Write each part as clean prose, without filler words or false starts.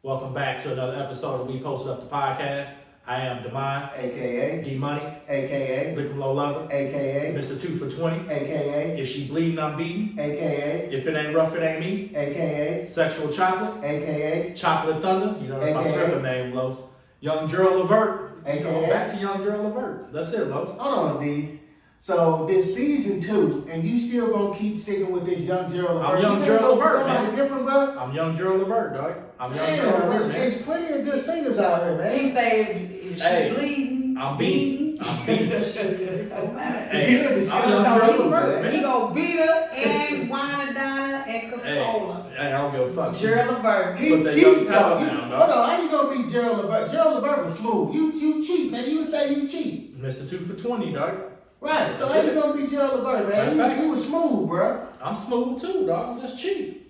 Welcome back to another episode of We Posted Up the Podcast. I am Demine, AKA D Money, AKA Lick 'em Low Lover, AKA Mr. 2 for 20, AKA If She Bleeding, I'm Beating, AKA If It Ain't Rough, It Ain't Me, AKA Sexual Chocolate, AKA Chocolate Thunder, you know that's my AKA scripper name, Los. Young Gerald Levert, AKA back to Young Gerald Levert. That's it, Los. Hold on, D. So this season 2, and you still gonna keep sticking with this young Gerald Levert? I'm Young You can't Gerald go for Levert, somebody man. different, bro. I'm Young Gerald Levert, dog. I'm Young Gerald Damn, Levert, man. there's plenty of good singers out here, man. He say if she Hey, bleeding, I'm beating. I'm beating. it don't matter. Hey, You're I'm disgusting. Young So Gerald he, Levert, man. he go beat her and wine and diner and Hey, consola. I don't give a fuck. Gerald Levert. He Put that cheap, young though. talent down, dog. Hold on, how you gonna beat Gerald Levert? Gerald Levert was smooth. You cheap, man. You say you cheap. Mr. 2 for 20, dog. Right, so That's how it. you gonna beat Gerald Levert, Matter man? of fact- He was smooth, bro. I'm smooth too, dog. I'm just cheap.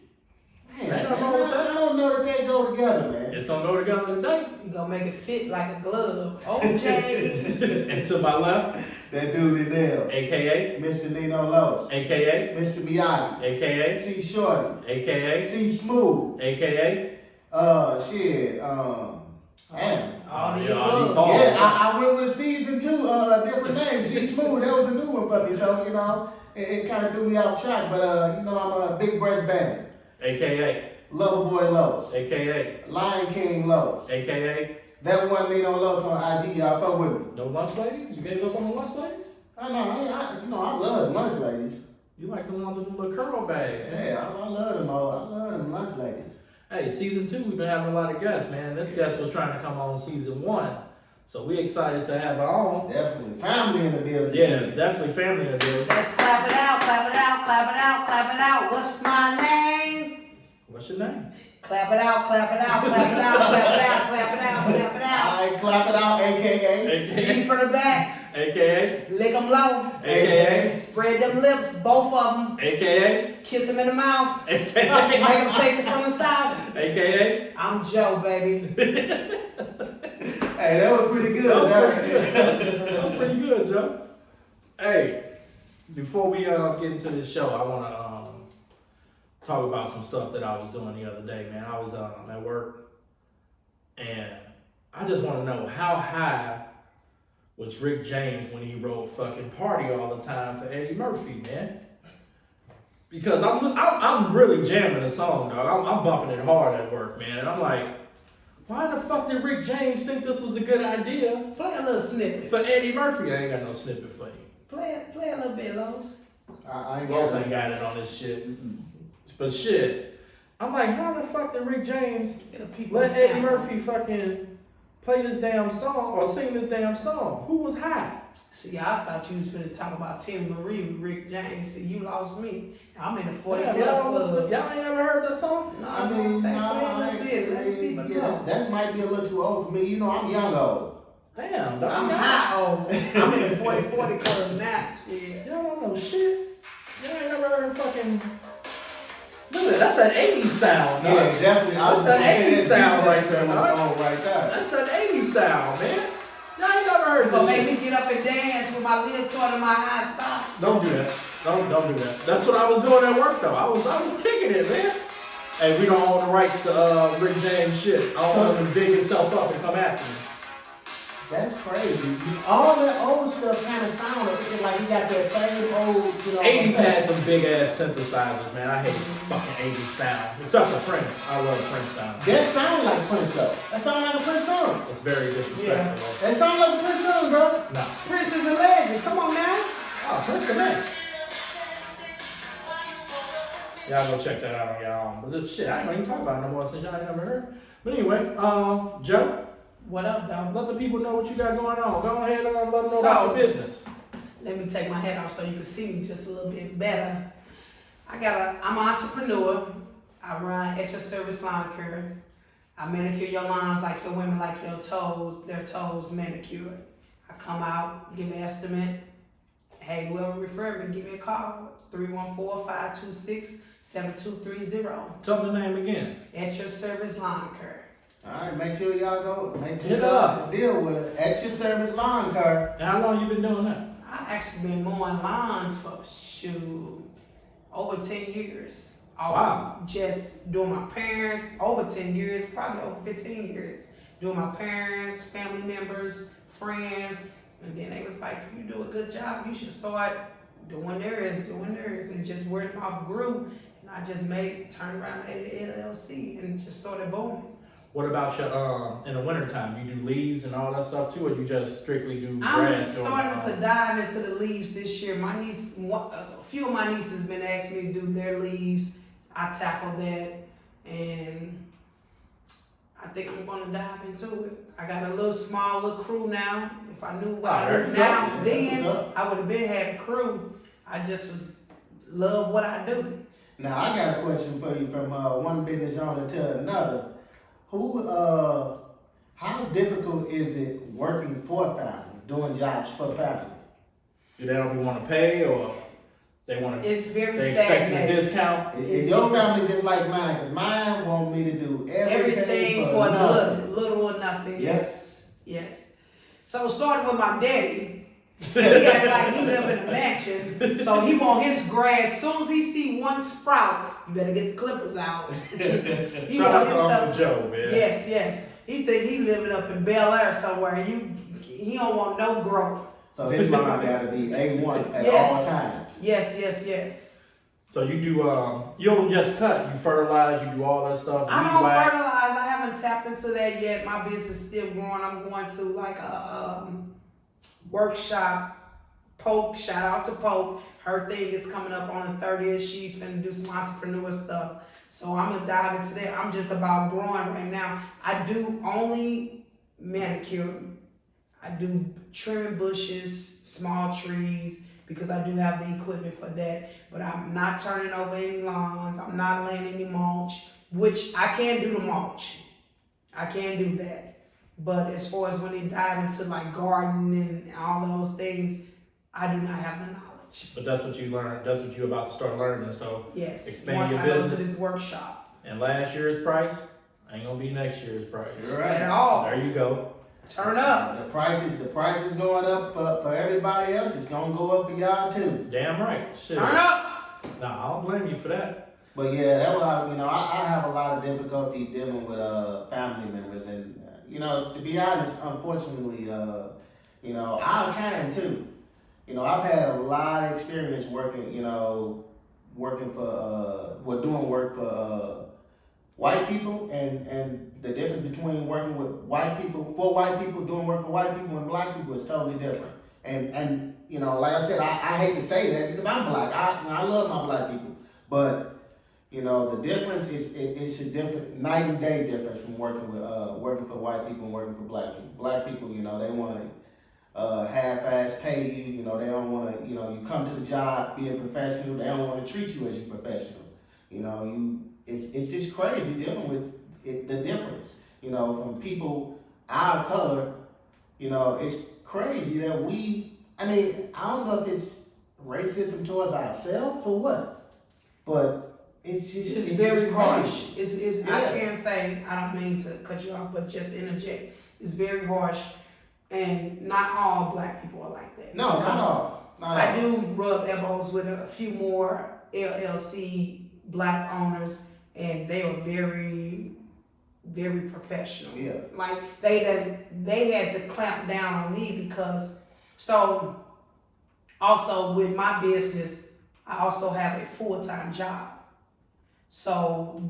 Man, Ain't man, nothing wrong with that. I don't know that they go together, man. It's gonna go together today. You gonna make it fit like a glove. OJ. And to my left, That dude in there, aka, Mr. Nino Lowe's, aka, Mr. Miyagi, aka, C Shorty, aka, C Smooth, aka. damn. All the Yeah, above. all Yeah, I went with season 2, different names, C Smooth, that was a new one for me, so, you know, it kind of threw me off track, but, you know, I'm a Big Breast Bandit, AKA, Loverboy Lowe's, AKA, Lion King Lowe's, AKA. that one Nino Lowe's on IG, y'all fuck with me. No lunch lady? You gave up on the lunch ladies? I know, you know, I love lunch ladies. You like the ones with the little curl bags. Yeah, I love them all. I love them lunch ladies. Hey, season 2, we've been having a lot of guests, man. This guest was trying to come on season 1. So we excited to have her on. Definitely. Family in the building. Yeah, definitely family in the building. Let's clap it out, clap it out, clap it out, clap it out. What's my name? What's your name? Clap it out, clap it out, clap it out, clap it out, clap it out, clap it out. Alright, clap it out, AKA. Beat AKA, for the back, AKA, lick 'em low, AKA, spread them lips, both of them, AKA, kiss 'em in the mouth, make AKA, 'em taste it from the south. AKA. I'm Joe, baby. Hey, that was pretty good, That was Joe. pretty good. That was pretty good, Joe. Hey, before we get into this show, I want to talk about some stuff that I was doing the other day, man. I was at work, and I just want to know, how high was Rick James when he wrote fucking "Party All the Time" for Eddie Murphy, man? Because I'm really jamming the song, dog. I'm bumping it hard at work, man, and I'm like, why the fuck did Rick James think this was a good idea Play a little snippet. for Eddie Murphy? I ain't got no snippet for you. Play a little bit, Los. I ain't Los got ain't got it on this shit. But shit, I'm like, how the fuck did Rick James Get the people let to Eddie sound. Murphy fucking play this damn song or sing this damn song? Who was high? See, I thought you was going to talk about Tim Marie with Rick James. See, you lost me. I'm in the 40 Damn, plus y'all club. ain't never heard that song? No, I mean, say, nah, play a little bit. Let the people know. that might be a little too old for me. You know, I'm young old. Damn, dog. I'm high old. I'm in the 40 club now. Yeah. Y'all don't know shit. Y'all ain't never heard fucking. Look at that. That's that 80s sound, dog. Yeah, definitely. That's that 80s sound right there, dog. dog. Right there. That's that 80s sound, man. Y'all ain't never heard You gonna this make shit. me get up and dance with my lid toward my high stocks. Don't do that. Don't do that. That's what I was doing at work though. I was kicking it, man. Hey, we don't own the rights to Rick James shit. I don't want him to dig himself up and come after me. That's crazy. All that old stuff kind of sounded like he got that same old, you know. 80s had them big ass synthesizers, man. I hate fucking 80s sound. Except for Prince. I love Prince sound. That sound like Prince though. That sound like a Prince song. It's very disrespectful. That sound like a Prince song, bro. No. Prince is a legend. Come on now. Oh, Prince the man. Y'all go check that out on y'all own. But this shit, I ain't gonna even talk about it no more since y'all ain't never heard. But anyway, Joe, What up, dog? let the people know what you got going on. Go ahead and let them know So- about your business. Let me take my hat off so you can see me just a little bit better. I'm an entrepreneur. I run at your service lawn care. I manicure your lawns like your women like their toes manicured. I come out, give an estimate. Hey, whoever refer me, give me a call. 314-526-7230. Tell them the name again. At your service lawn care. Alright, make sure y'all go. Make sure Hit y'all up. deal with it. At your service lawn car. And how long you been doing that? I actually been mowing lawns for over 10 years. off Wow. of just doing my parents, over 10 years, probably over 15 years, doing my parents, family members, friends, and then they was like, you do a good job, you should start doing theirs, and just word of mouth grew, and I just turned around at the LLC and just started booming. What about your in the wintertime? You do leaves and all that stuff too, or you just strictly do I'm grass? starting to dive into the leaves this year. My niece, a few of my nieces been asking me to do their leaves. I tackle that, and I think I'm gonna dive into it. I got a little crew now. If I knew what I there do you now, go. then Yeah. I would have been had a crew. I just love what I do. Now I got a question for you from one business owner to another. How difficult is it working for family, doing jobs for family? Do they don't want to pay, or they want to? It's very They expecting a stagnated. discount. Is your family just like mine? Cause mine want me to do everything For nothing. little or nothing. Yes. Yes. So starting with my daddy, he act like he live in a mansion, so he want his grass. Soon as he see one sprout, you better get the clippers out. He Shout out want to his Uncle stuff. Joe, man. Yes. He think he living up in Bel Air somewhere. He don't want no growth. So his mom gotta be A1 at Yes. all times. Yes. So you do you don't just cut, you fertilize, you do all that stuff. I weed don't whack. fertilize. I haven't tapped into that yet. My business is still growing. I'm going to like a workshop. Poke, shout out to Poke. Her thing is coming up on the 30th. She's gonna do some entrepreneur stuff. So I'm gonna dive into that. I'm just about growing right now. I do only manicure. I do trimming bushes, small trees, because I do have the equipment for that. But I'm not turning over any lawns. I'm not laying any mulch, which I can do the mulch. I can do that. But as far as when they dive into like gardening and all those things, I do not have the knowledge. But that's what you learned. That's what you're about to start learning. So Yes, expand once your I go business. to this workshop. And last year's price ain't gonna be next year's price. You're At right. all. There you go. Turn up. The price is going up for everybody else. It's gonna go up for y'all too. Damn right. Shit. Turn up. Nah, I don't blame you for that. But yeah, that was I have a lot of difficulty dealing with family members, and to be honest, unfortunately, I can too. I've had a lot of experience working, working for doing work for white people, and the difference between working with white people, for white people, doing work for white people and black people is totally different. And like I said, I hate to say that because I'm black. I love my black people, but the difference is it's a different night and day difference from working for white people and working for black people. Black people, they want to half-ass pay you. They don't want to. You come to the job being professional. They don't want to treat you as you professional. It's just crazy dealing with the difference. From people our color. It's crazy that I don't know if it's racism towards ourselves or what, but it's It's just very crazy. harsh. It's I Yeah. can't say, I don't mean to cut you off, but just interject. It's very harsh. And not all black people are like that. No, Because not all. I do rub elbows with a few more LLC black owners, and they are very, very professional. Yeah. Like they had to clamp down on me because also with my business, I also have a full-time job. So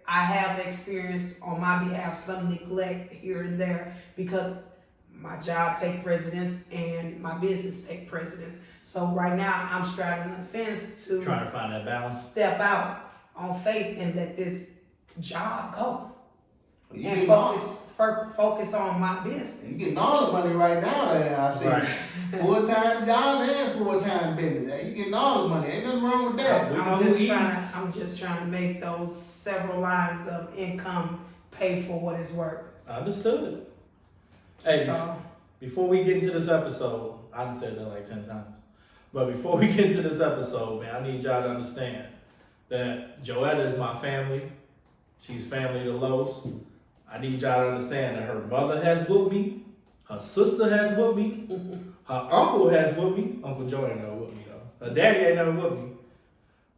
I have experienced on my behalf some neglect here and there because my job take precedence and my business take precedence. So right now I'm straddling the fence to Trying to find that balance. step out on faith and let this job go You and getting all- focus on my business. You getting all the money right now. I see. Right. Full-time job and full-time business. You getting all the money. Ain't nothing wrong with that. We know I'm who just eating. I'm just trying to make those several lines of income pay for what it's worth. Understood. Hey, So before we get into this episode, I done said that like 10 times. But before we get into this episode, man, I need y'all to understand that Joetta is my family. She's family to Lowe's. I need y'all to understand that her mother has whooped me, her sister has whooped me, her uncle has whooped me. Uncle Joe ain't never whooped me though. Her daddy ain't never whooped me.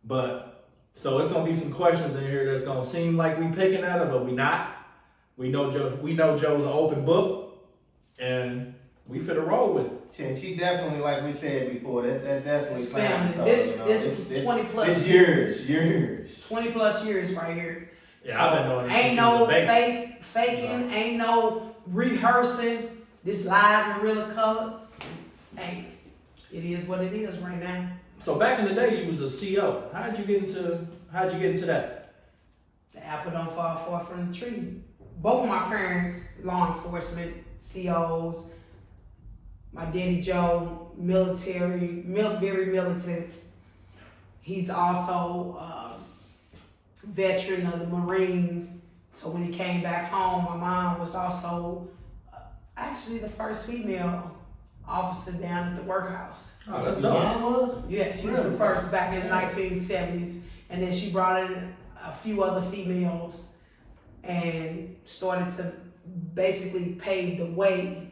But So it's gonna be some questions in here that's gonna seem like we picking at her, but we not. We know Joe's an open book, and we finna roll with it. And she definitely, like we said before, that's definitely It's family. So, This 20 plus this years. 20 plus years right here. Yeah, So, I've been doing it. ain't no faking, ain't no rehearsing. This live and real color. Hey, it is what it is right now. So back in the day, you was a CO. How'd you get into that? The apple don't fall far from the tree. Both of my parents, law enforcement, COs. My daddy Joe, military, very militant. He's also a veteran of the Marines. So when he came back home, my mom was also actually the first female officer down at the workhouse. Oh, that's Your dope. mom was? Yeah, she was the first back in the 1970s. And then she brought in a few other females and started to basically pave the way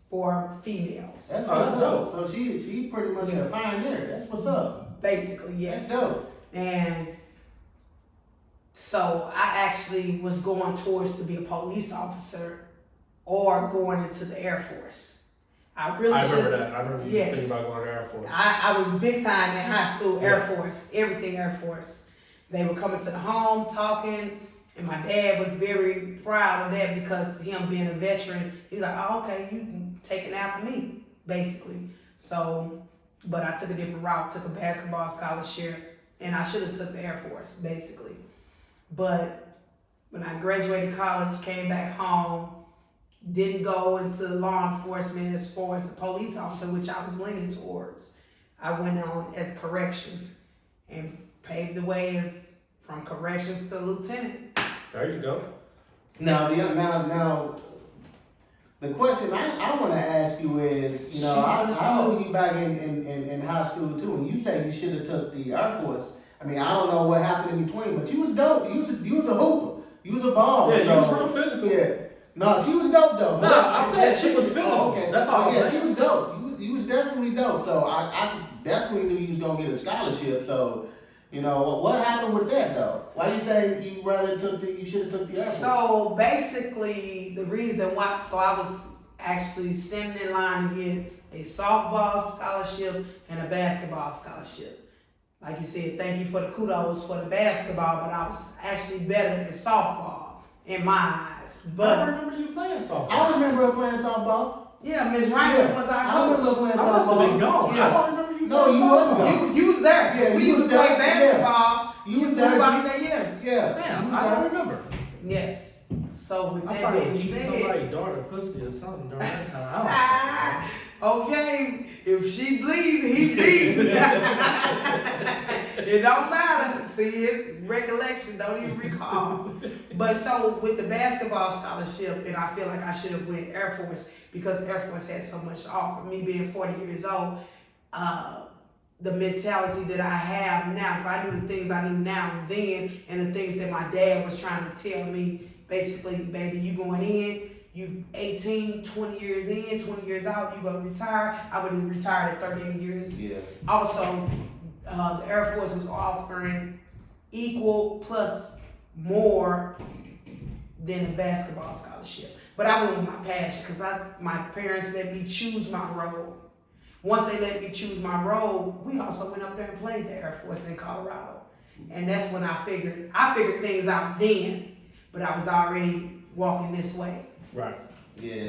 for females. That's Oh, what's that's up. So she pretty much a pioneer. That's what's up. Basically, yes. That's dope. And so I actually was going towards to be a police officer or going into the Air Force. I remember that. I remember you yes. thinking about going to the Air Force. I was big time in high school, Air Force, everything Air Force. They were coming to the home, talking, and my dad was very proud of that because him being a veteran, he was like, oh, okay, you can take it after me, basically. So, but I took a different route, took a basketball scholarship, and I should have took the Air Force, basically. But when I graduated college, came back home, didn't go into law enforcement as far as a police officer, which I was leaning towards. I went on as corrections and paved the way as from corrections to lieutenant. There you go. Now, the question I want to ask you is, you know, I knew you back in high school too, and you say you should have took the Air Force. I mean, I don't know what happened in between, but you was dope. You was a hooper. You was a ball. Yeah, so, you was real physical. Yeah. No, she was dope though. No, I'm saying she was physical. Oh, okay. That's all I'm yeah, saying. she was dope. You was definitely dope. So I definitely knew you was gonna get a scholarship. So, you know, what happened with that though? Why you say you should have took the Air Force? So basically, the reason why, so I was actually standing in line to get a softball scholarship and a basketball scholarship. Like you said, thank you for the kudos for the basketball, but I was actually better at softball in my eyes. But I remember you playing softball. I remember her playing softball. yeah, Miss Ryan was our I remember her coach. playing I softball. must have been gone. Yeah. I don't remember you No, playing you wasn't softball. gone. You was there. Yeah, we you used was to play there. basketball. You You was used to there. move out there, yes. Yeah. Damn, You I was don't there. remember. Yes. So with I that probably was being eating said, somebody's daughter pussy or something during that time. I okay, if she bleed, he bleed. It don't matter. See, his recollection don't even recall. But so with the basketball scholarship, and I feel like I should have went Air Force because Air Force had so much to offer. Me being 40 years old, the mentality that I have now, if I knew the things I knew now and then, and the things that my dad was trying to tell me, basically, baby, you going in, you 18, 20 years in, 20 years out, you gonna retire. I would have retired at 38 years. Yeah. Also, the Air Force was offering equal plus more than a basketball scholarship. But I went with my passion because my parents let me choose my road. Once they let me choose my road, we also went up there and played the Air Force in Colorado. And that's when I figured things out then, but I was already walking this way. Right. Yeah,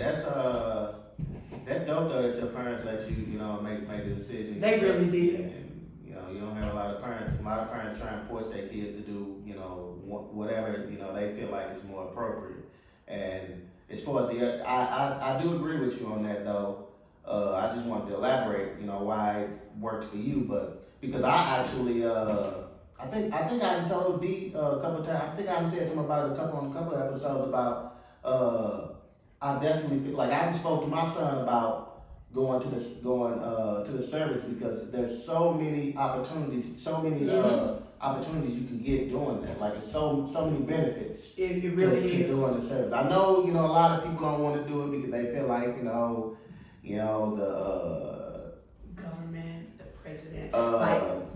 that's dope though that your parents let you, you know, make the decision. They really did. And, you know, you don't have a lot of parents try and force their kids to do, you know, whatever, you know, they feel like is more appropriate. And as far as I do agree with you on that though. I just wanted to elaborate, you know, why it worked for you, but because I actually, I think I told D a couple times. I think I said something about it on a couple of episodes about. I definitely feel like I spoke to my son about going to the service because there's so many opportunities, opportunities you can get doing that. Like it's so many benefits. It really to is. doing the service. I know, you know, a lot of people don't want to do it because they feel like, the government, the president.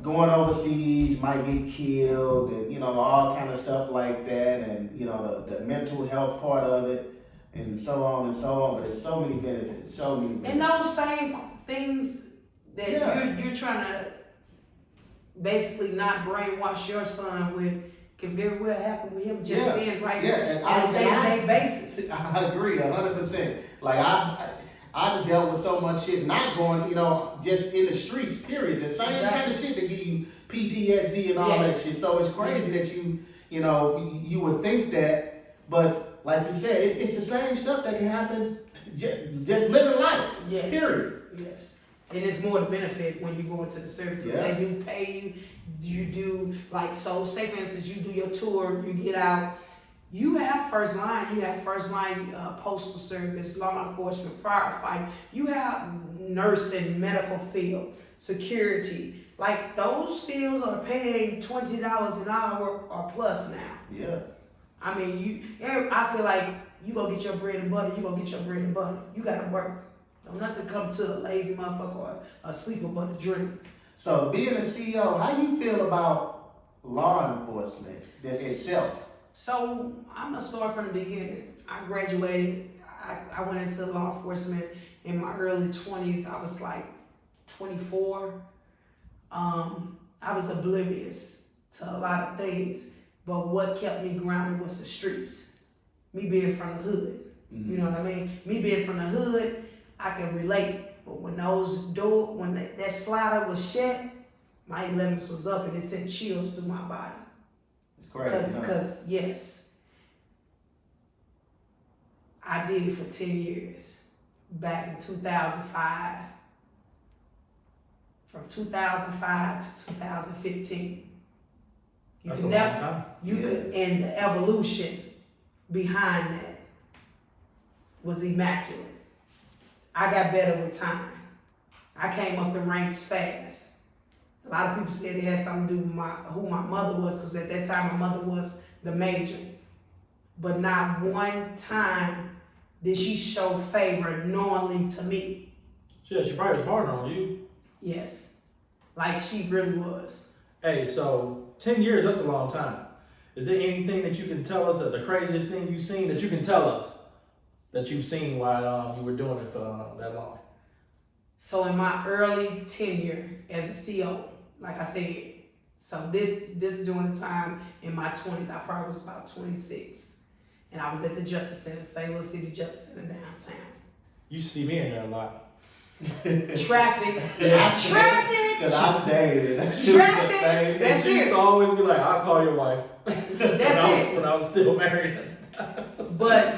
Going overseas might get killed, and all kind of stuff like that, and the mental health part of it, and so on and so on. But there's so many benefits, so many benefits. And those same things that you're trying to basically not brainwash your son with can very well happen with him just being right here on a day-to-day basis. I agree 100%. Like I've dealt with so much shit not going, just in the streets, period. The same kind of shit that give you PTSD and all that shit. So it's crazy that you would think that, but like you said, it's the same stuff that can happen just living life, period. Yes. And it's more the benefit when you go into the services. They do pay you do, like, so say for instance, you do your tour, you get out, you have first line, postal service, law enforcement, firefighting, you have nursing, medical field, security. Like, those fields are paying $20 an hour or plus now. Yeah. I mean, I feel like you go get your bread and butter, You gotta work. Don't nothing come to a lazy motherfucker or a sleeper but a dream. So being a CEO, how you feel about law enforcement itself? So I'm gonna start from the beginning. I graduated, I went into law enforcement in my early 20s. I was like 24. I was oblivious to a lot of things, but what kept me grounded was the streets. Me being from the hood. You know what I mean? Me being from the hood, I can relate. But when that slider was shut, my 11s was up and it sent chills through my body. It's crazy. Because yes, I did it for 10 years. Back in 2005. From 2005 to 2015. That's a long time. And the evolution behind that was immaculate. I got better with time. I came up the ranks fast. A lot of people said it had something to do with who my mother was, because at that time my mother was the major. But not one time did she show favor knowingly to me. Yeah, she probably was harder on you. Yes, like she really was. Hey, so 10 years, that's a long time. Is there anything that you can tell us, that the craziest thing you've seen that you can tell us that you've seen while you were doing it for that long? So in my early tenure as a CO, like I said, so this during the time in my 20s, I probably was about 26. And I was at the Justice Center, St. Louis City Justice Center downtown. You see me in there a lot. Traffic. Traffic. Because I stayed in that. Traffic. That's she used to always be like, I'll call your wife. When I was still married at the time. But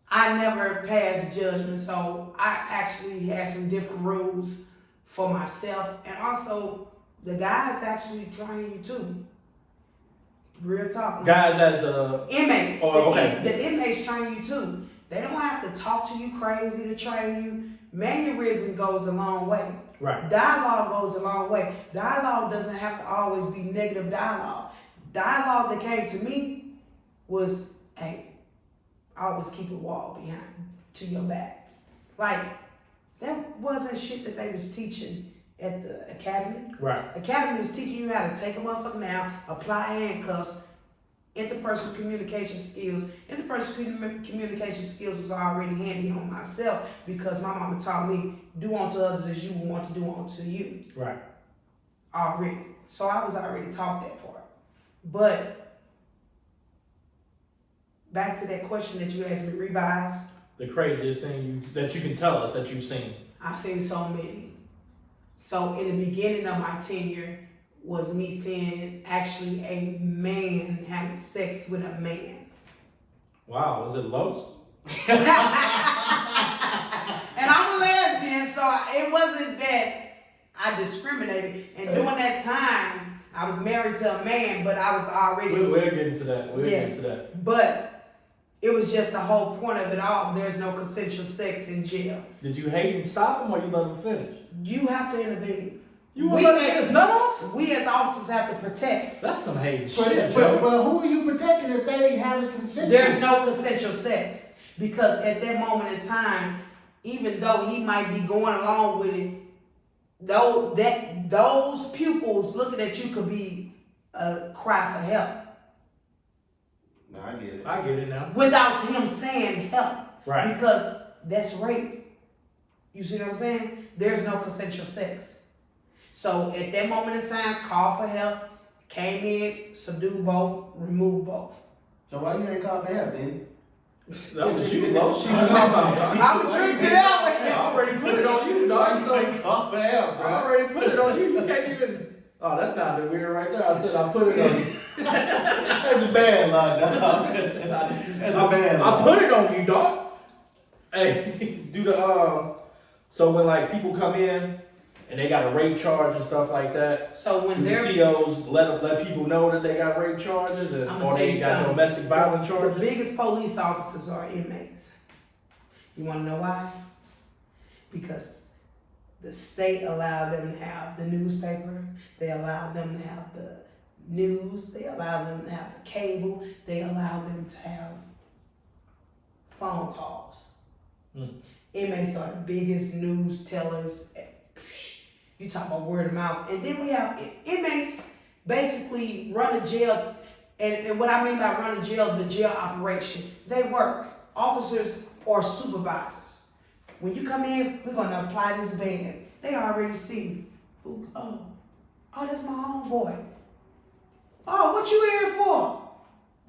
I never passed judgment, so I actually had some different rules for myself, and also the guys actually train you too. Real talk. Guys as the inmates. Oh, okay. The inmates train you too. They don't have to talk to you crazy to train you. Mannerism goes a long way. Right. Dialogue goes a long way. Dialogue doesn't have to always be negative dialogue. Dialogue that came to me was, hey, always keep a wall behind to your back. Like, that wasn't shit that they was teaching at the academy. Right. Academy was teaching you how to take a motherfucker down, apply handcuffs, interpersonal communication skills. Interpersonal communication skills was already handy on myself because my mama taught me, do unto others as you would want to do unto you. Right. Already. So I was already taught that part. But back to that question that you asked me, revise. The craziest thing that you can tell us that you've seen. I've seen so many. So in the beginning of my tenure was me seeing actually a man having sex with a man. Wow, was it Los? And I'm a lesbian, so it wasn't that I discriminated. And during that time, I was married to a man, but I was already... We'll get into that. We'll get into that. But it was just the whole point of it all. There's no consensual sex in jail. Did you hate and stop him, or you let him finish? You have to intervene. You want to let his nut off? We as officers have to protect. That's some hating shit, Joe. But who are you protecting if they ain't having consensual? There's no consensual sex. Because at that moment in time, even though he might be going along with it, those pupils looking at you could be a cry for help. No, I get it. I get it now. Without him saying help. Right. Because that's rape. You see what I'm saying? There's no consensual sex. So at that moment in time, call for help, came in, subdued both, removed both. So why you ain't call for help, then? That was you, Lo. She was talking about, dog. I was drinking out with I him. already put it on you, Why dog. you So ain't call for help, I bro? already put it on you. You can't even. Oh, that sounded weird right there. I said I put it on you. That's a bad lie, dog. That's a bad lie. I put it on you, dog. Hey, do the So when like people come in and they got a rape charge and stuff like that, So when do the they're COs let people know that they got rape charges and I'ma or tell they you got something. domestic violence the charges? biggest police officers are inmates. You want to know why? Because the state allowed them to have the newspaper, they allowed them to have the news, they allowed them to have the cable, they allowed them to have phone calls. Inmates are the biggest news tellers. You talk about word of mouth. And then we have inmates basically run a jail. And what I mean by run a jail, the jail operation. They work. Officers or supervisors. When you come in, we're going to apply this ban. They already see who, oh, that's my homeboy. Oh, what you here for?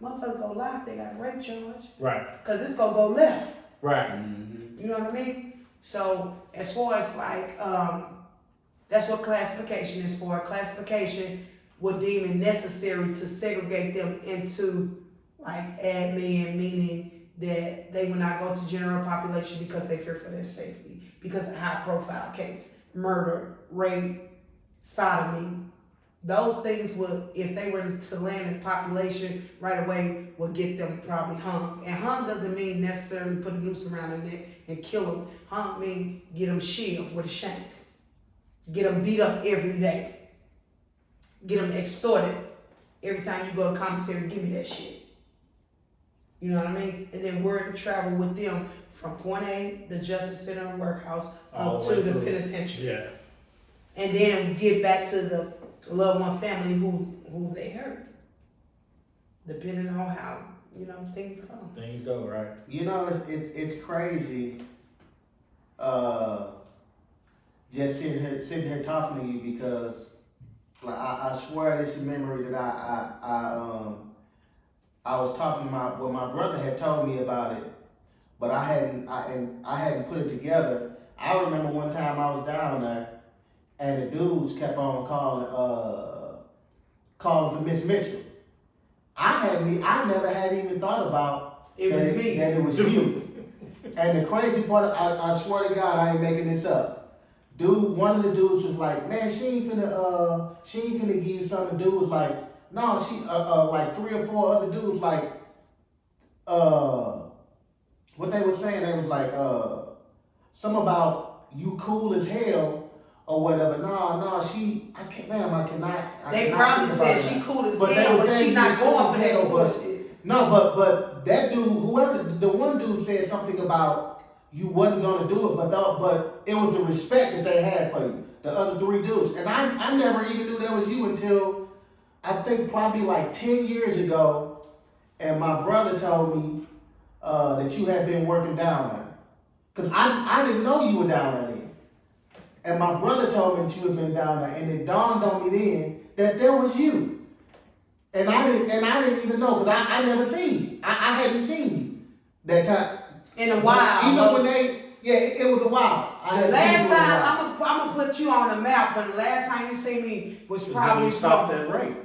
Motherfuckers go live, they got a rape charge. Right. Because it's going to go left. Right. Mm-hmm. You know what I mean? So as far as like, that's what classification is for. Classification would deem it necessary to segregate them into like admin, meaning that they would not go to general population because they fear for their safety. Because of high profile case, murder, rape, sodomy. Those things would, if they were to land in population right away, would get them probably hung. And hung doesn't mean necessarily put a noose around their neck and kill them. Hung mean get them shivved with a shank. Get them beat up every day. Get them extorted. Every time you go to commissary, give me that shit. You know what I mean? And then word to travel with them from point A, the Justice Center and Workhouse, All up the to way the through. penitentiary. Yeah. And then get back to the loved one family who they hurt. Depending on how, things go. Things go right. You know, it's crazy. Just sitting here talking to you because, like, I swear this is a memory that I was talking about. Well, my brother had told me about it, but I hadn't put it together. I remember one time I was down there, and the dudes kept on calling for Miss Mitchell. I never had even thought about It was me. that it was you. And the crazy part, I swear to God, I ain't making this up. Dude, one of the dudes was like, man, she ain't finna give you something. The dude was like, no, she, like 3 or 4 other dudes, like, what they were saying, they was like, something about you cool as hell or whatever. No, I cannot. They cannot probably think said about she that. cool as But they hell, were but saying she you not cool going as for that hell, bullshit. No, but that dude, whoever, the one dude said something about you wasn't gonna do it, but it was the respect that they had for you. The other 3 dudes, and I never even knew that was you until I think probably like 10 years ago, and my brother told me that you had been working down there, cause I didn't know you were down there then, and my brother told me that you had been down there, and it dawned on me then that there was you. And I didn't even know because I never seen you. I hadn't seen you that time. In a while. Even when it was a while. I The hadn't last seen you in a time, while. I'm gonna put you on the map, but the last time you see me was When probably you stopped from. that rape.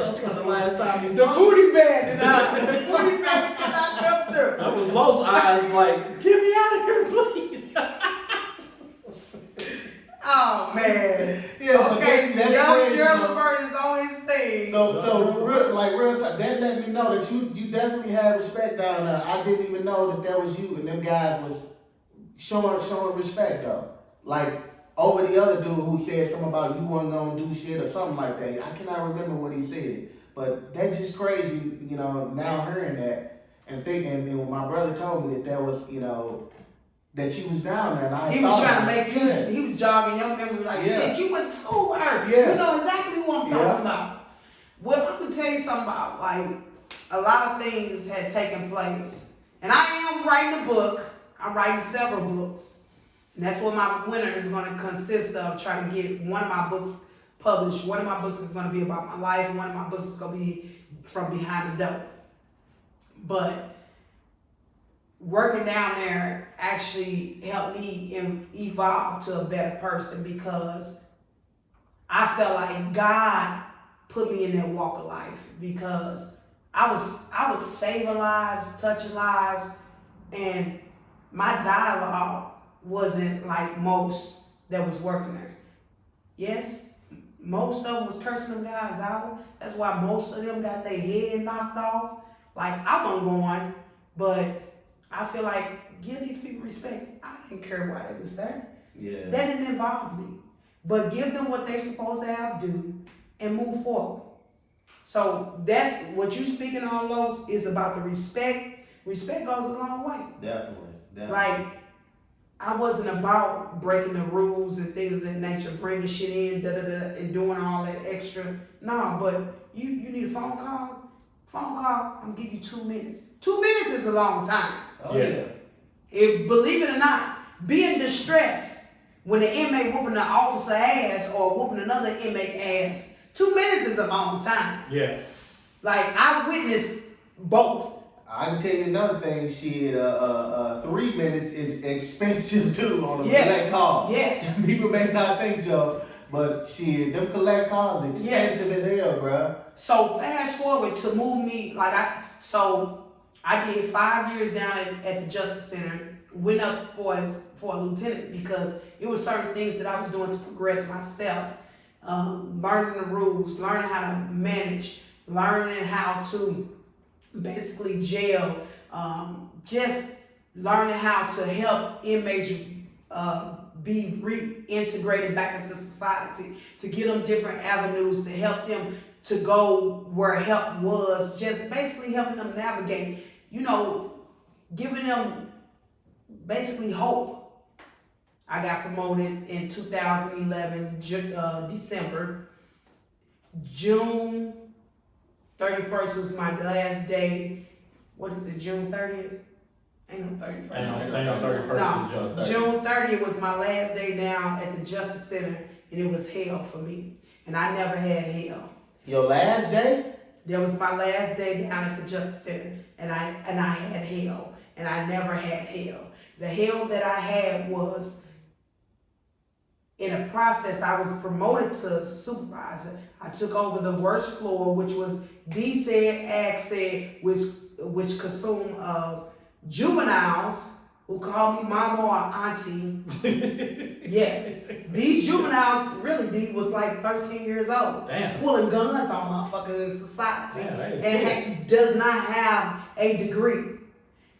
That's when the last time you The saw me. booty band the booty band that I left there. That was Lo's eyes like, get me out of here, please. Oh man. Yeah, but Okay, that's young crazy, Gerald though. Levert is on his thing. So real talk, that let me know that you definitely had respect down there. I didn't even know that was you, and them guys was showing respect though. Like over the other dude who said something about you wasn't gonna do shit or something like that. I cannot remember what he said, but that's just crazy, now hearing that and thinking. And when my brother told me that there was, that you was down there. And he was trying to make you, he was jogging your memory like, shit, you went to school with her. Yeah. You know exactly who I'm talking about. Well, I'm going to tell you something about, like, a lot of things had taken place. And I am writing a book. I'm writing several books. And that's what my winter is going to consist of, trying to get one of my books published. One of my books is going to be about my life. One of my books is going to be from behind the door. But working down there actually helped me evolve to a better person, because I felt like God put me in that walk of life, because I was saving lives, touching lives, and my dialogue wasn't like most that was working there. Yes, most of them was cursing them guys out. That's why most of them got their head knocked off. Like, I wasn't going, but I feel like, give these people respect. I didn't care why they was there. Yeah. That didn't involve me. But give them what they're supposed to have do and move forward. So that's what you speaking on, Los, is about the respect. Respect goes a long way. Definitely. Like, I wasn't about breaking the rules and things of that nature, bringing shit in, and doing all that extra. No, but you need a phone call? Phone call, I'm gonna give you 2 minutes. 2 minutes is a long time. Oh, yeah. If, believe it or not, being distressed when the inmate whooping the officer ass or whooping another inmate ass, 2 minutes is a long time. Yeah. Like, I witnessed both. I can tell you another thing, shit, 3 minutes is expensive too on a Yes. collect call. Yes. People may not think so, but shit, them collect calls expensive as hell, bruh. So fast forward to move me, I did 5 years down at the Justice Center, went up for a lieutenant, because it was certain things that I was doing to progress myself, learning the rules, learning how to manage, learning how to basically jail, just learning how to help inmates be reintegrated back into society, to give them different avenues, to help them to go where help was, just basically helping them navigate, giving them basically hope. I got promoted in 2011, December. June 31st was my last day. What is it, June 30th? Ain't no 31st. Ain't no 31st. No, is June 30th was my last day down at the Justice Center, and it was hell for me. And I never had hell. Your last day? That was my last day down at the Justice Center, and I had hell, and I never had hell. The hell that I had was, in a process, I was promoted to supervisor. I took over the worst floor, which was D-Sed, Ag-Sed, which consumed juveniles who called me mama or auntie. Yes. These juveniles really was like 13 years old. Damn. Pulling guns on motherfuckers in society. Damn, that is and does not have a degree.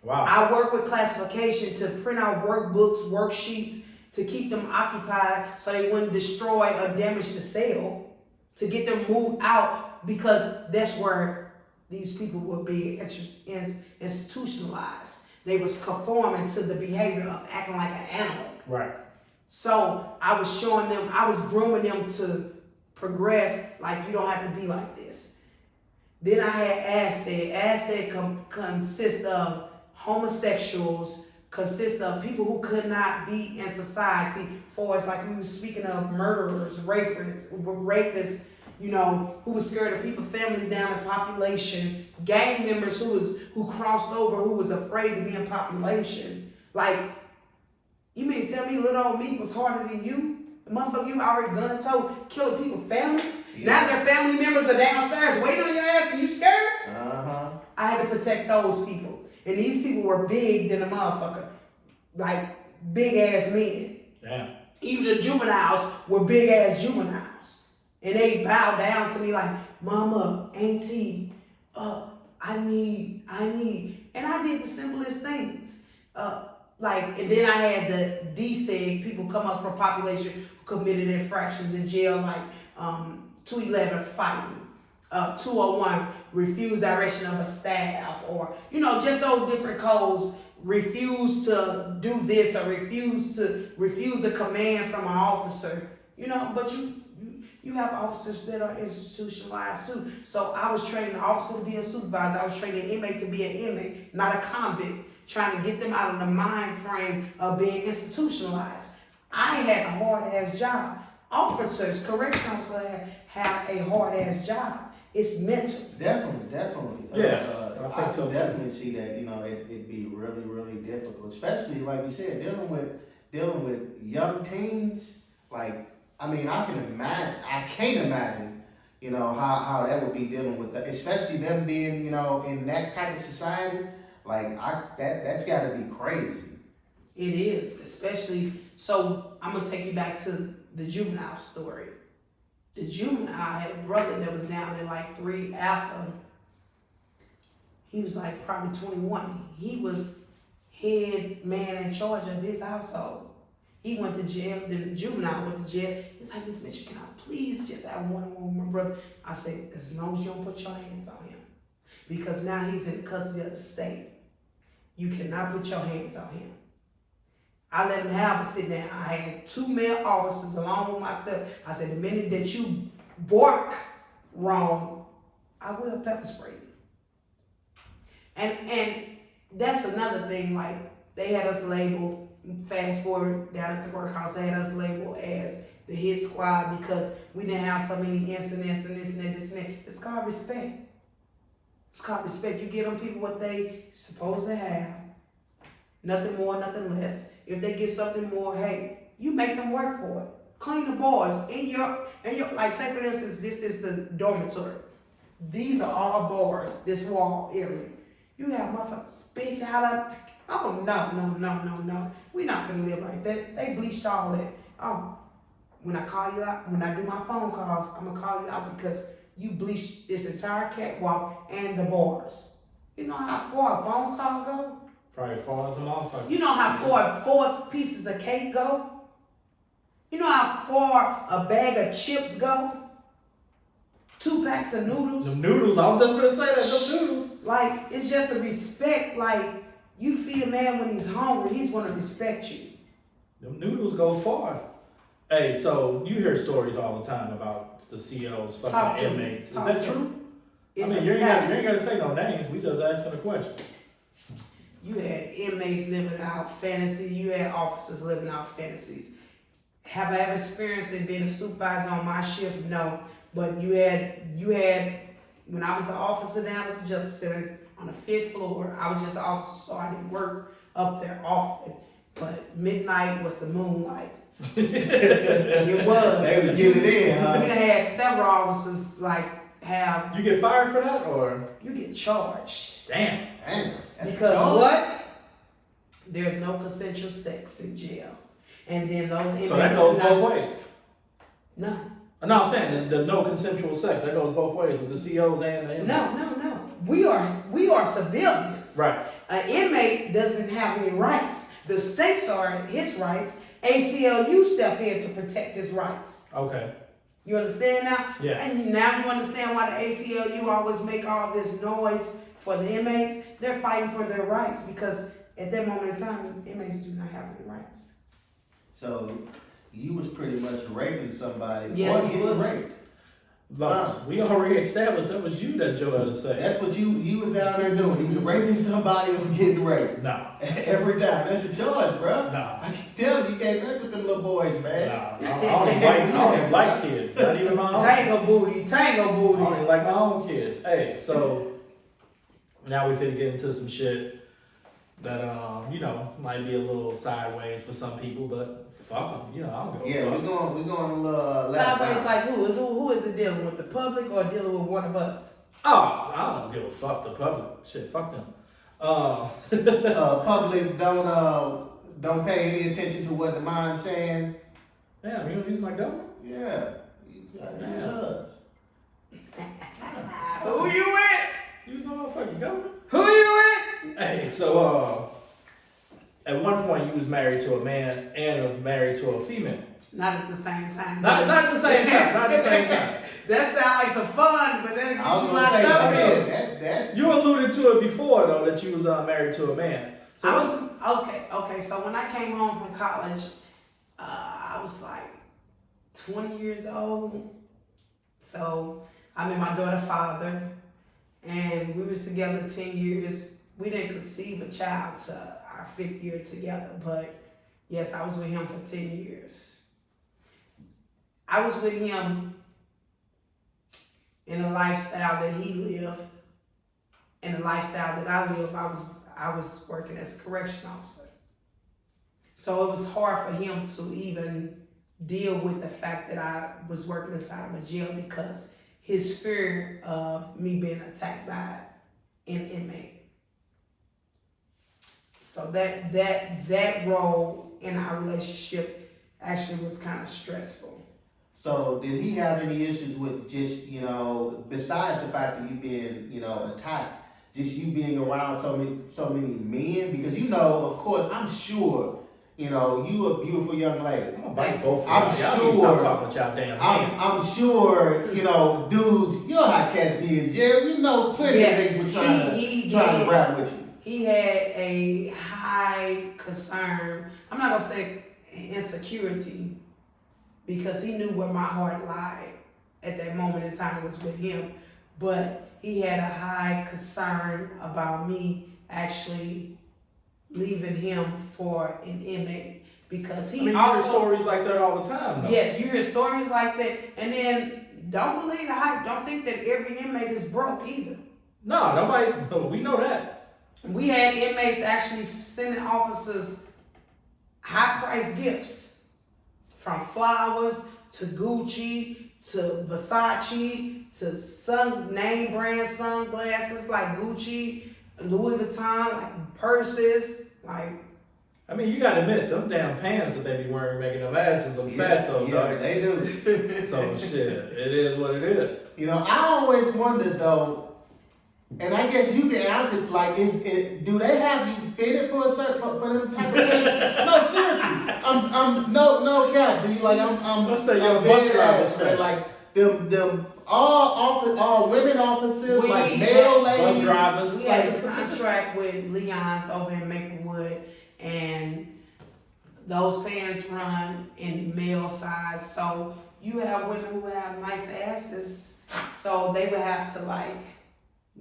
Wow. I work with classification to print out workbooks, worksheets, to keep them occupied so they wouldn't destroy or damage the cell, to get them moved out, because that's where these people were being institutionalized. They was conforming to the behavior of acting like an animal. Right. So I was showing them, I was grooming them to progress, like, you don't have to be like this. Then I had Ag-Sed. Ag-Sed consists of homosexuals, consists of people who could not be in society, for us, like we were speaking of murderers, rapists, who was scared of people, family down in population, gang members who crossed over, who was afraid to be in population. Like, you mean to tell me little old me was harder than you? The motherfucker, you already gun told, killing people's families. Yeah. Now their family members are downstairs waiting on your ass and you scared? Uh-huh. I had to protect those people. And these people were big than a motherfucker. Like, big ass men. Damn. Even the juveniles were big ass juveniles. And they bowed down to me like, mama, auntie, I need. And I did the simplest things. And then I had the D-Seg, people come up from population who committed infractions in jail, like 211 fighting, 201, refuse direction of a staff, or, you know, just those different codes, refuse to do this or refuse a command from an officer, you know, but you have officers that are institutionalized too. So I was training an officer to be a supervisor. I was training an inmate to be an inmate, not a convict, trying to get them out of the mind frame of being institutionalized. I had a hard-ass job. Officers, correctional officers have a hard-ass job. It's mental. Definitely. Yeah, I think so, can too. definitely see that. You know, it'd be really, really difficult, especially like you said, dealing with young teens. Like, I mean, I can't imagine, you know, how that would be dealing with that, especially them being, you know, in that type of society. Like, that's got to be crazy. It is, especially. So I'm gonna take you back to the juvenile story. The juvenile had a brother that was down in like 3 Alpha. He was like probably 21. He was head man in charge of his household. He went to jail, then the juvenile went to jail. He's like, Miss Mitchell, can I please just have one-on-one with my brother? I said, as long as you don't put your hands on him. Because now he's in custody of the state. You cannot put your hands on him. I let him have a sit down. I had 2 male officers along with myself. I said, the minute that you bark wrong, I will pepper spray you. And that's another thing, like, they had us labeled, fast forward down at the workhouse, they had us labeled as the hit squad because we didn't have so many incidents and this and that, this and that. It's called respect. It's called respect. You give them people what they supposed to have. Nothing more, nothing less. If they get something more, hey, you make them work for it. Clean the bars in your like, say for instance, this is the dormitory. These are all bars, this wall area. You have motherfuckers speak out of, oh no. We not finna live like that. They bleached all that. Oh, when I call you out, when I do my phone calls, I'm gonna call you out because you bleached this entire catwalk and the bars. You know how far a phone call go? Probably far as a motherfucker. You know how far 4 pieces of cake go? You know how far a bag of chips go? 2 packs of noodles? Them noodles, I was just gonna say that, them noodles. Like, it's just a respect. Like, you feed a man when he's hungry, he's gonna respect you. Them noodles go far. Hey, so you hear stories all the time about the COs Talk fucking to me. inmates. Is Talk that to true? me. It's I mean, a you ain't fact. gotta say no names. We just asking a question. You had inmates living out fantasy. You had officers living out fantasies. Have I ever experienced it being a supervisor on my shift? No. But you had when I was an officer down at the Justice Center on the 5th floor, I was just an officer, so I didn't work up there often. But midnight was the moonlight. It was. They would get it in, huh? We done had several officers have. You get fired for that, or You get charged. damn? That's Because all. what? There's no consensual sex in jail. And then those inmates. So that goes do not- both ways. No. No, I'm saying the no consensual sex. That goes both ways with the COs and the inmates. No. We are civilians. Right. An inmate doesn't have any rights. The states are his rights. ACLU step in to protect his rights. Okay. You understand now? Yeah. And now you understand why the ACLU always make all this noise for the inmates. They're fighting for their rights because at that moment in time, inmates do not have any rights. So you was pretty much raping somebody Yes, or he getting was. raped. Look, we already established that was you that Joe had to say. That's what you was down there doing. Either raping somebody or getting raped. No. Every time. That's a charge, bro. No. I can tell you can't mess with them little boys, man. Nah, I don't even like kids. Not even my own. Tango booty. I don't even like my own kids. Hey, so now we finna get into some shit that might be a little sideways for some people, but fuck them. I don't give a Yeah, fuck. we're going a little Sideways left like who is it dealing with? The public or dealing with one of us? Oh, I don't give a fuck the public. Shit, fuck them. Public don't pay any attention to what the mind's saying. Damn, you don't use my government? Yeah, he does. Who you with? Use my motherfucking government? Who you with? Hey, so at one point you was married to a man and married to a female. Not at the same time. Not at the same time. Not at the same time. That sounds like some fun, but then it I gets was you gonna locked say, up man, too. that You alluded to it before though that you was married to a man. So I what's was okay. So when I came home from college, I was like 20 years old. So I met my daughter's father, and we was together 10 years. We didn't conceive a child to our 5th year together, but yes, I was with him for 10 years. I was with him in a lifestyle that he lived, and the lifestyle that I live. I was working as a correction officer. So it was hard for him to even deal with the fact that I was working inside of a jail because his fear of me being attacked by an inmate. So that role in our relationship actually was kind of stressful. So did he have any issues with just, besides the fact that you being, attacked, just you being around so many men? Because of course, I'm sure, you a beautiful young lady. I'm gonna bite both of I'm y'all. Y'all sure- need to stop talking with y'all damn hands. I'm sure, dudes, you know how cats be in jail, plenty Yes, of niggas were trying he to did. rap with you. He had a high concern, I'm not gonna say insecurity, because he knew where my heart lied at that moment in time was with him. But he had a high concern about me actually leaving him for an inmate. Because he I mean, you hear stories like that all the time, though. Yes, you hear stories like that. And then don't believe the hype. Don't think that every inmate is broke either. No, we know that. We had inmates actually sending officers high-priced gifts, from flowers to Gucci to Versace to name brand sunglasses like Gucci, Louis Vuitton, like purses, like. I mean, you gotta admit, them damn pants that they be wearing making them asses look fat though, Yeah, dog. they do. So shit, it is what it is. I always wondered though, and I guess you can answer, like, do they have you fitted for a certain for them type of things? No, seriously. I'm no cap. I'm What's that young I'm bus dead driver ass, special? Like them all women officers, We like male ladies. Bus drivers. We had a contract with Leon's over in Maplewood, and those pants run in male size. So you have women who have nice asses, so they would have to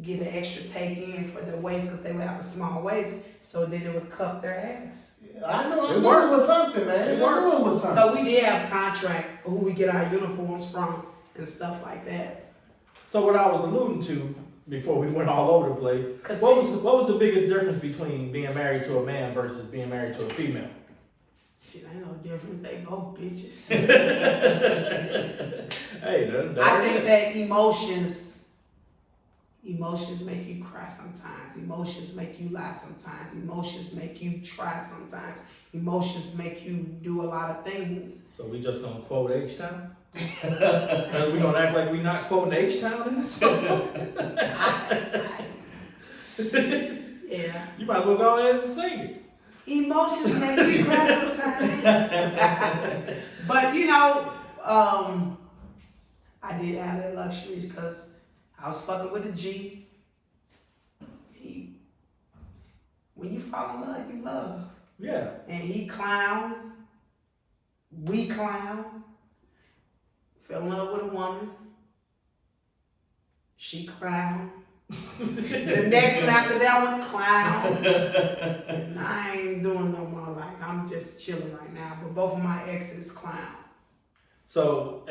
get an extra take in for their waist because they would have a small waist. So then it would cup their ass. I knew it was something, man. It I knew it was something. So we did have a contract who we get our uniforms from and stuff like that. So what I was alluding to before we went all over the place, what was the biggest difference between being married to a man versus being married to a female? Shit, ain't no difference. They both bitches. Hey, I think that emotions make you cry sometimes. Emotions make you lie sometimes. Emotions make you try sometimes. Emotions make you do a lot of things. So we just gonna quote H-Town? We gonna act like we not quoting H-Town in this song? Yeah. You might as well go ahead and sing it. Emotions make you cry sometimes. But I did have that luxury because I was fucking with a G. When you fall in love, you love. Yeah. And he clown. We clown. Fell in love with a woman. She clown. The next one after that one, clown. And I ain't doing no more. I'm just chilling right now. But both of my exes clown. So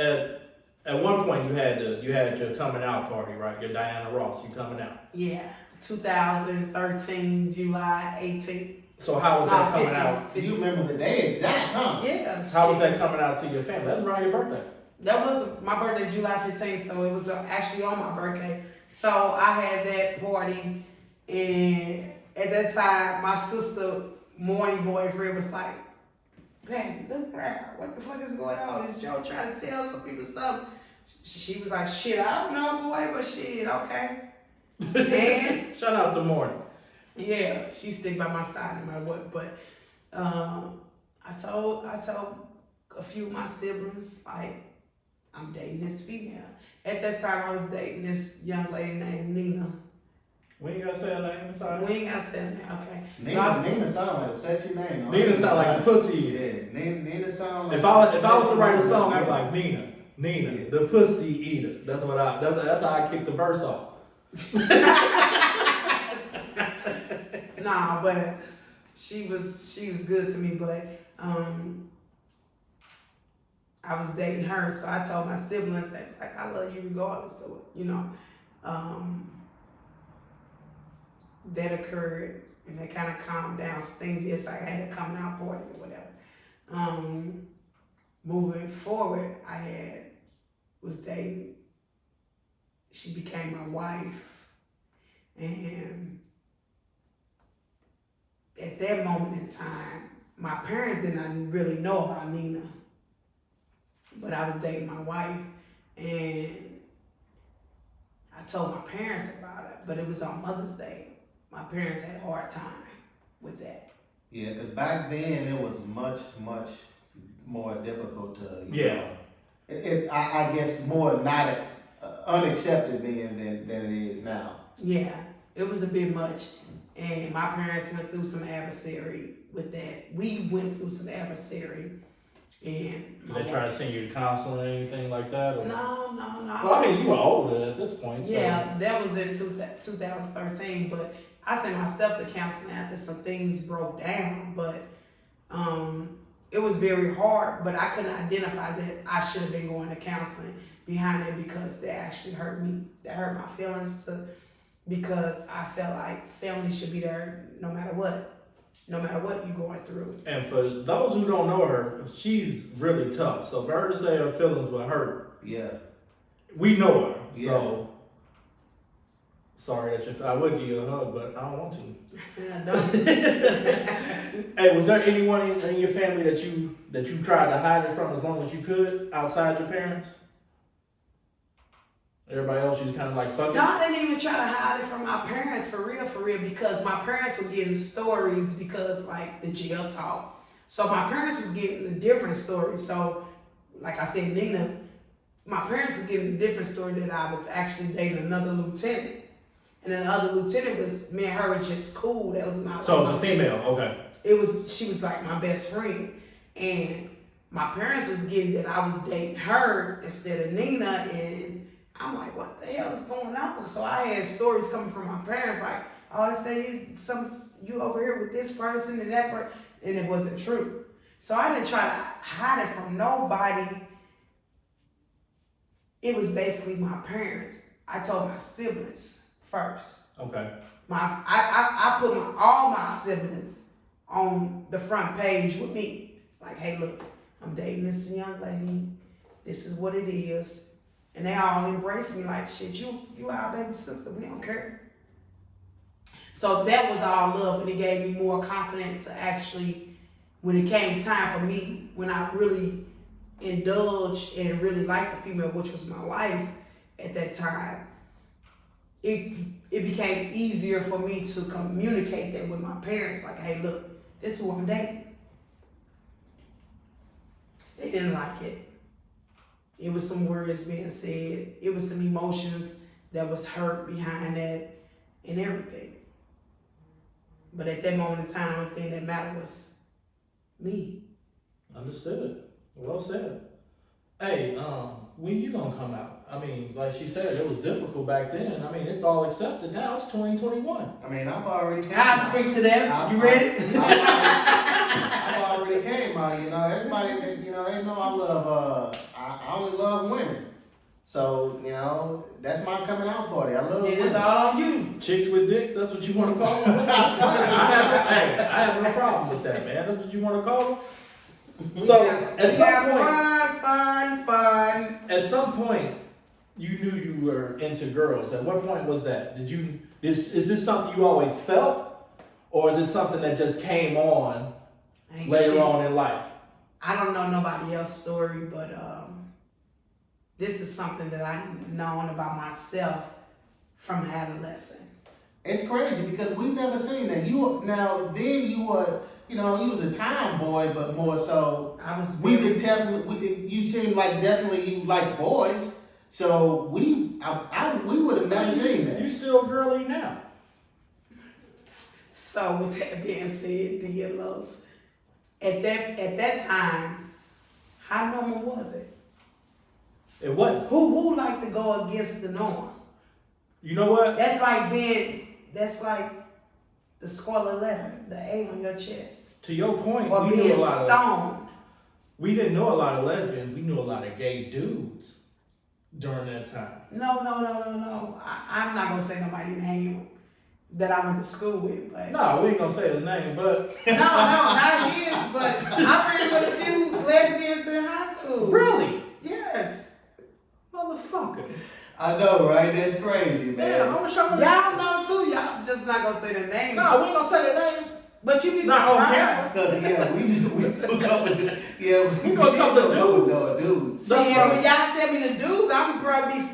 at one point you had your coming out party, right? Your Diana Ross, you coming out. Yeah. 2013, July 18th. So how was that coming out? Do you remember the day exact, huh? Yeah. How was that coming out to your family? That's around your birthday. That was my birthday, July 15th, so it was actually on my birthday. So I had that party, and at that time, my sister, morning boyfriend, was like, "Baby, look around. What the fuck is going on? Is Joe trying to tell some people something?" She was like, "Shit, I don't know, boy, but shit, okay." And Shout out to Morning. yeah, she stick by my side no matter what. But I told a few of my siblings, like, I'm dating this female. At that time, I was dating this young lady named Nina. We ain't gotta say her name, sorry. We ain't gotta say her name, okay. Nina sound like a sexy name. Nina sound like a pussy. Yeah, Nina sound like. If I was to write a song, I'd be like Nina, Yeah. the pussy eater. That's how I kick the verse off. Nah, but she was good to me, but I was dating her, so I told my siblings that like I love you regardless of what, you know. That occurred and they kind of calmed down some things. Yes, I had a coming out party or whatever. Moving forward, was dating. She became my wife, and at that moment in time, my parents did not really know about Nina, but I was dating my wife, and I told my parents about it, but it was on Mother's Day. My parents had a hard time with that. Yeah, because back then it was much more difficult to. Yeah. I guess more not unaccepted then than it is now. Yeah, it was a bit much, and my parents went through some adversary with that. We went through some adversary, and Did they try to send you to counseling or anything like that? Or? No. Well, I mean, you were older at this point. So. Yeah, that was in 2013, but I sent myself to counseling after some things broke down, but it was very hard, but I couldn't identify that I should have been going to counseling behind it because that actually hurt me. That hurt my feelings because I felt like family should be there no matter what you're going through. And for those who don't know her, she's really tough. So for her to say her feelings were hurt, Yeah. we know her. Yeah. So sorry that I would give you a hug, but I don't want to. Yeah, don't. Hey, was there anyone in your family that you tried to hide it from as long as you could outside your parents? Everybody else, you was kind of like, fuck it? No, I didn't even try to hide it from my parents for real, because my parents were getting stories because like the jail talk. So my parents was getting the different stories. So like I said, Nina, my parents were getting a different story that I was actually dating another lieutenant. And then the other lieutenant was, me and her was just cool. That was my. So it was a female, okay. She was like my best friend. And my parents was getting that I was dating her instead of Nina, and I'm like, what the hell is going on? So I had stories coming from my parents like, oh, I say you over here with this person and that person, and it wasn't true. So I didn't try to hide it from nobody. It was basically my parents. I told my siblings first. Okay. I put all my siblings on the front page with me. Like, hey, look, I'm dating this young lady. This is what it is. And they all embraced me like, shit, you our baby sister. We don't care. So that was all love, and it gave me more confidence to actually, when it came time for me, when I really indulged and really liked the female, which was my wife at that time, it became easier for me to communicate that with my parents. Like, hey, look, this is who I'm dating. They didn't like it. It was some words being said. It was some emotions that was hurt behind that and everything. But at that moment in time, the only thing that mattered was me. Understood. Well said. Hey, when you gonna come out? I mean, like she said, it was difficult back then. I mean, it's all accepted now. It's 2021. I mean, I've already came I'll out. drink to that. You ready? I've already came out. You know, everybody. You know, they know I love. I only love women. So you know, that's my coming out party. I love. It is women. all on you. Chicks with dicks, that's what you want to call them? I have no problem with that, man. That's what you want to call them? So, at some point, fun. at some point, you knew you were into girls. At what point was that? Is this something you always felt? Or is it something that just came on later on in life? I don't know nobody else's story, but this is something that I've known about myself from adolescent. It's crazy because we never seen that. You were, you know, you was a tomboy, but more so, I was we very, could definitely, you seem like definitely you like boys. So we would have never seen that. You still girly now. so with that being said, the yellows, at that time, how normal was it? It wasn't. Who liked to go against the norm? You know what? That's like the scarlet letter, the A on your chest. To your point, Or we being knew a lot of. stoned. We didn't know a lot of lesbians. We knew a lot of gay dudes during that time. No. I'm not gonna say nobody's name that I went to school with, but No, we ain't gonna say his name, but no, not his, but I ran with a few lesbians in high school. really, Yes. motherfuckers. I know, right? That's crazy, man. Man, I wish I would. Y'all know too, y'all just not gonna say the name. No, we ain't gonna say their names. But you be Not on surprised. So, yeah, we know a couple of, yeah, We know a couple of dudes. That's See, right. when y'all tell me the dudes, I'm probably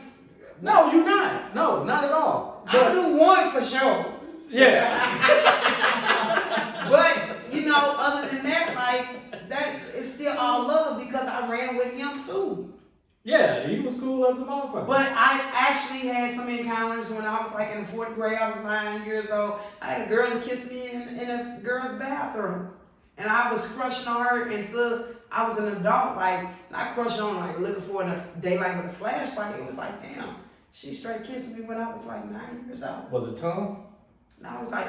No, you not. No, not at all. I But knew one for sure. yeah, But you know, other than that, like that, it's still all love because I ran with him too. yeah, he was cool as a motherfucker. But I actually had some encounters when I was like in the 4th grade. I was 9 years old. I had a girl that kissed me in a girl's bathroom, and I was crushing on her until I was an adult. Like not crushing on, like looking for in the daylight with a flashlight. It was like, damn, she straight kissed me when I was like 9 years old. Was it tongue? And I was like,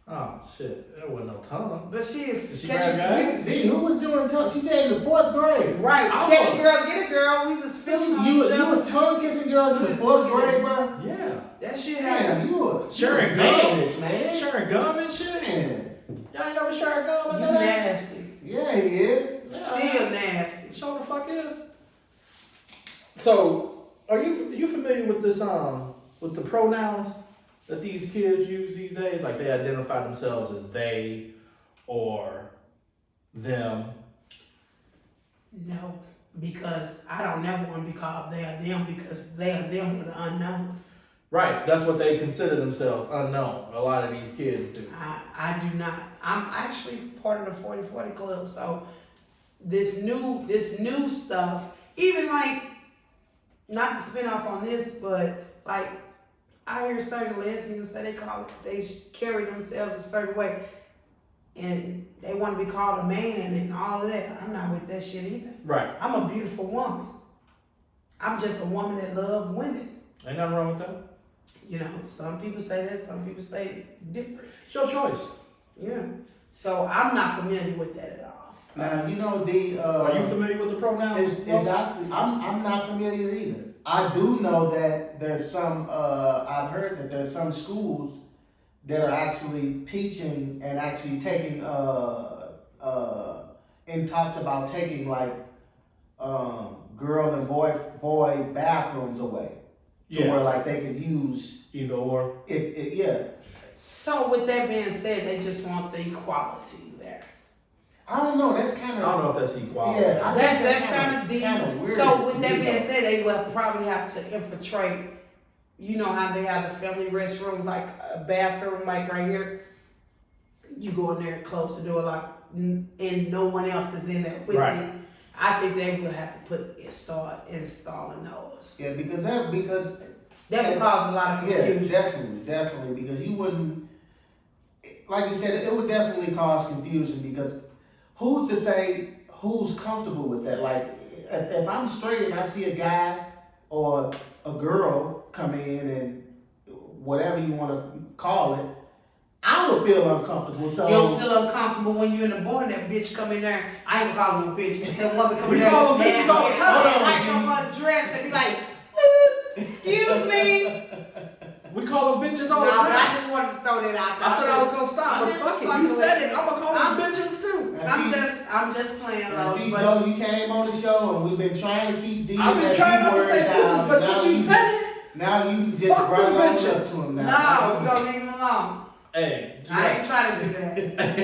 Oh shit, there wasn't no tongue. but she Did she catch grab a, guys? D, who was doing tongue? She said in the 4th grade. right, I catch was. a girl, get a girl. We was feeling on You each other. was tongue kissing girls in the 4th grade, bro? Yeah, That shit happened. Damn, you were Sharing madness, man. sharing gum and shit. Man. Y'all ain't never shared gum at You that age? nasty. Yeah, he is. Still nasty. Show the fuck is. So, are you familiar with this with the pronouns that these kids use these days? Like they identify themselves as they or them. No, because I don't never want to be called they or them because they or them are the unknown. Right, that's what they consider themselves, unknown. A lot of these kids do. I do not. I'm actually part of the 40/40 club, so this new stuff, even like, not to spin off on this, but like I hear certain lesbians say they carry themselves a certain way, and they want to be called a man and all of that. I'm not with that shit either. Right. I'm a beautiful woman. I'm just a woman that loves women. Ain't nothing wrong with that. You know, some people say that, some people say different. It's your choice. Yeah. So I'm not familiar with that at all. Now, you know, D, Are you familiar with the pronouns? It's actually, I'm not familiar either. I do know that there's some, I've heard that there's some schools that are actually teaching and actually taking, in talks about taking like, girl and boy bathrooms away. To Yeah. where like they could use Either or. it, yeah. So with that being said, they just want the equality there. I don't know, that's kind I don't of, know if that's equality. yeah. I think That's kind of deep. kinda weird So with to that me, being though. said, they will probably have to infiltrate. You know how they have the family restrooms, like a bathroom, like right here. You go in there and close the door, like, and no one else is in there with Right. you. I think they will have to start installing those. Yeah, because That would cause a lot of yeah, confusion. definitely, because you wouldn't, like you said, it would definitely cause confusion because who's to say who's comfortable with that? Like, if I'm straight and I see a guy or a girl come in and whatever you want to call it, I would feel uncomfortable. So You don't feel uncomfortable when you're in the bar and that bitch come in there. I ain't gonna call her no bitch, but that woman come We in there. call them bitches all the time. Like on her dress and be like, excuse me. We call them bitches all No, the but I time. just wanted to throw that out there. I said I was gonna stop, I'm but just fuck it. fucking You said with it. you. I'm gonna call them bitches too. I'm just playing Now, low. see, But Joe, you came on the show and we've been trying to keep D. I've been trying not to say bitches, but since you said it, now you just Fuck brought it them on up bitches. to him no, now. we gonna leave him alone. hey, I ain't trying to do that.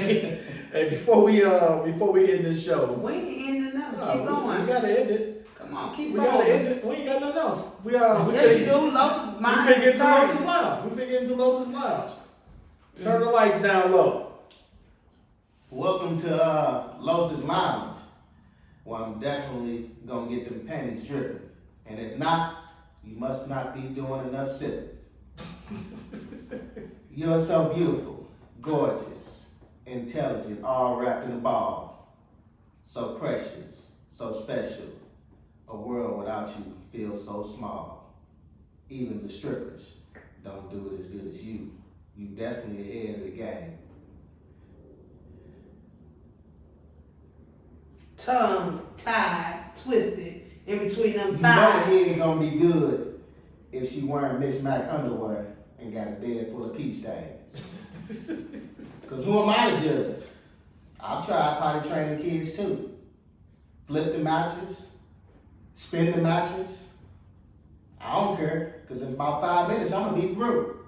hey, before we end this show, We ain't ending nothing. no, Keep we going. gotta end it. Come on, keep We going. gotta end it. We ain't got nothing else. We Yes, you do. Los, We mine finna is get to Lose's 30. Lounge. We finna get into Lose's Lounge. Turn the lights down low. Welcome to Los's Lounge, where I'm definitely gonna get them panties dripping. And if not, you must not be doing enough sipping. You're so beautiful, gorgeous, intelligent, all wrapped in a ball. So precious, so special. A world without you feels so small. Even the strippers don't do it as good as you. You definitely ahead of the game. Tongue tied, twisted, in between them You know the head thighs. gonna be good if she wearing mismatched underwear and got a bed full of pee stains. Cause who am I to judge? I've tried potty training kids too. Flip the mattress, spin the mattress. I don't care, cause in about 5 minutes I'm gonna be through.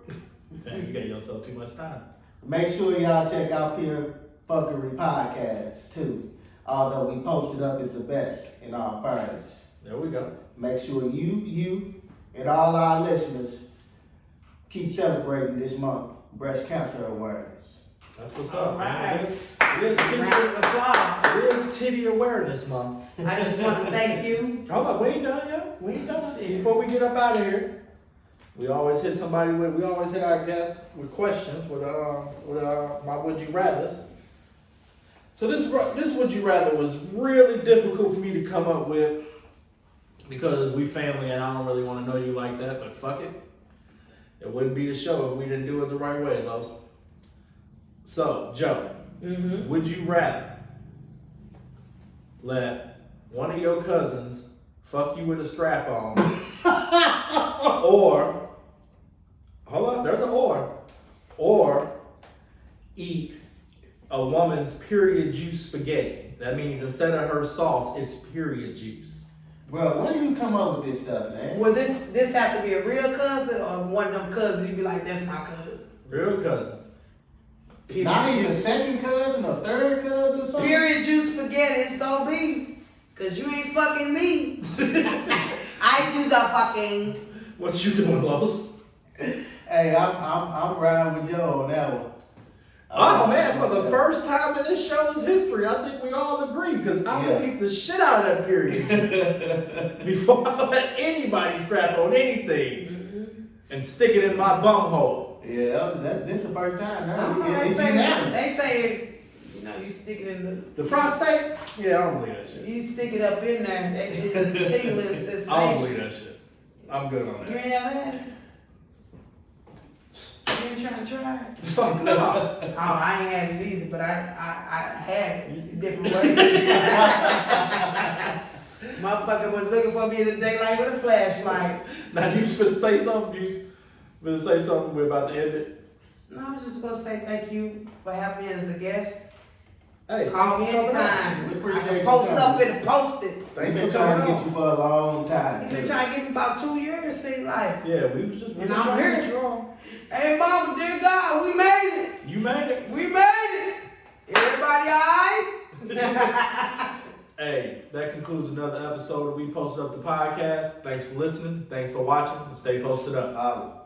Damn, you gave yourself too much time. Make sure y'all check out Pure Fuckery Podcast too. Although we posted up as the best in our fairness. There we go. Make sure you, and all our listeners keep celebrating this month, Breast Cancer Awareness. That's what's All up, man. right. It is Round of applause. It is Titty Awareness Month. I just want to thank you. Hold up, we ain't done yet. We ain't done. Shit. Before we get up out of here, we always hit our guests with questions with my would you rather's. So this would you rather was really difficult for me to come up with because we family and I don't really want to know you like that, but fuck it. It wouldn't be the show if we didn't do it the right way, Los. So, Joe, would you rather let one of your cousins fuck you with a strap on or, hold up, there's an or eat a woman's period juice spaghetti? That means instead of her sauce, it's period juice. Bro, when do you come up with this stuff, man? Will this have to be a real cousin or one of them cousins you be like, that's my cousin? Real cousin. Not even a second cousin or third cousin or something? Period juice spaghetti, it's gonna be. Cause you ain't fucking me. I do the fucking. What you doing, Los? Hey, I'm riding with Joe on that one. Oh man, for the first time in this show's history, I think we all agree because I would eat the shit out of that period juice before I let anybody strap on anything and stick it in my bum hole. Yeah, this is the first time. I Now. don't know, It's unanimous. they say, you know, you stick it in The prostate? Yeah, I don't believe that shit. you stick it up in there, they just tingling sensation. I don't believe that shit. I'm good on You that. ain't never had it? You ain't trying to try it? Fuck no. Oh, I ain't had it either, but I had it in different ways. Motherfucker was looking for me in the daylight with a flashlight. Now you was finna say something? You was finna say something? We're about to end it? No, I was just gonna say thank you for having me as a guest. Hey, Call me thanks for coming on. anytime. We I appreciate can you post coming. up and post it. We've Thanks been for trying coming to get on. you for a long time. You've been too. trying to give me about 2 years, seems like. Yeah, we was just And we was I'm trying to here. get you on. Hey, mama, dear God, we made it. You made it. We made it. Everybody alright? Hey, that concludes another episode of We Posted Up the Podcast. Thanks for listening. Thanks for watching. And stay posted up.